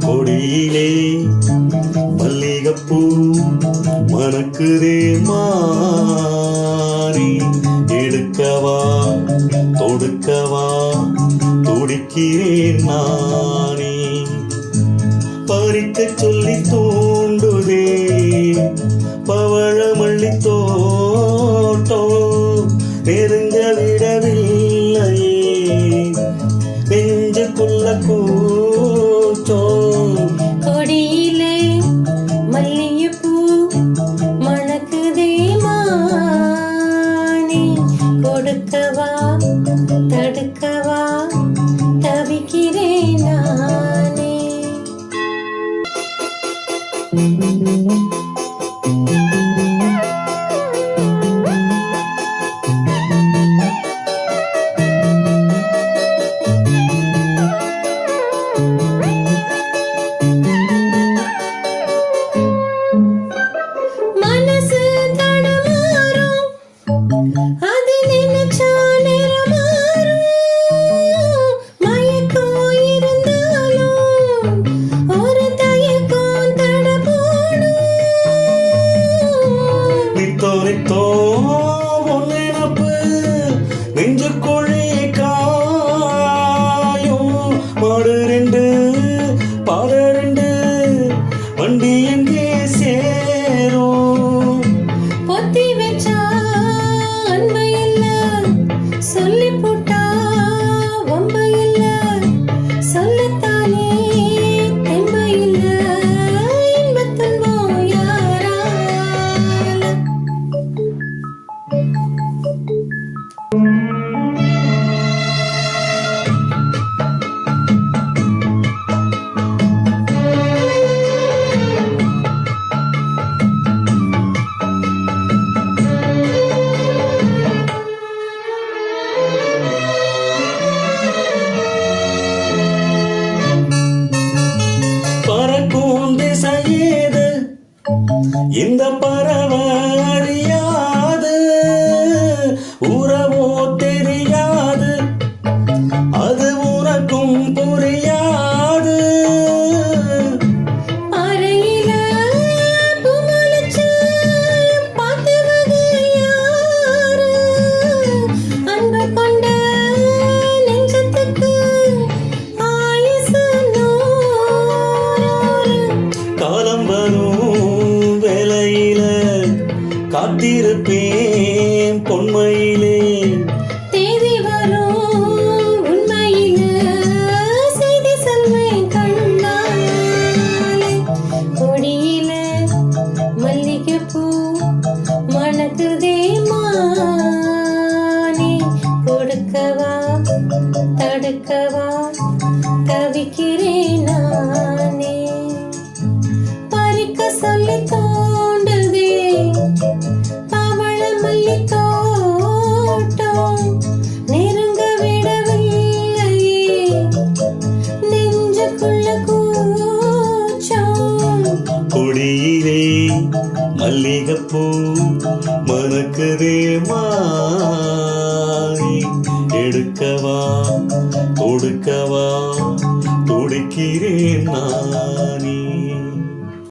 கொடியிலே மல்லிகைப்பூ மணக்குதே மாறி எடுக்கவா தொடுக்கவா துடிக்கிறேன் நானே பறிக்க சொல்லி தூண்டுதே பவழமல்லி தோட்டம் நெருங்க விடவில்லையே நெஞ்சுக்குள்ள கூச்சம் கொடியிலே மல்லிகைப்பூ மணக்குதே மானே கொடுக்கவா தடுக்கவா தவிக்கிறேன் நானே. மனசு தடுமாறும் அது நினைச்சா நிறமாறும் மயக்கம் இருந்தாலும் ஒரு தயக்கம் தடபோடும் நித்தோ நித்தோ நினப்பு நெஞ்சுக்குழி காயும் மாடு ரெண்டு பாட ரெண்டு வண்டி எங்கே சேரும் பொத்தி வச்சா அன்பு இல்ல சொல்லி போட்டா வம்பு இல்ல சொல்லத்தானே தெம்பு இல்ல இன்பத் துன்பம் யாரால. பறக்கும் திசையேது இந்த பறவை அறியாது உறவோ தெரியாது அது உனக்கும் புரியாது அறையில பூமலச்சு பார்த்து வகை யாரு அன்பு கொண்ட நெஞ்சத்துக்கு ஆயுசு நூறு. காலம் வரும் வேலையில காத்திருப்பேன் பொன்மையிலே தேதி வரும் உண்மையில செய்தி சொல்வேன் கண்ணாலே. கொடியில மல்லிகைப்பூ மணக்குதே மானே கொடுக்கவா தடுக்கவா தவிக்கிறேன் நானே. பறிக்க சொல்லி தோண்டுதே பவளமல்லி தோட்டம் நெருங்க விடவில்லையே நெஞ்சுக்குள்ள கூச்சம். கொடியிலே மல்லிகைப்பூ மணக்குதே மாறி எடுக்கவா தொடுக்கவா துடிக்கிறேன் நான்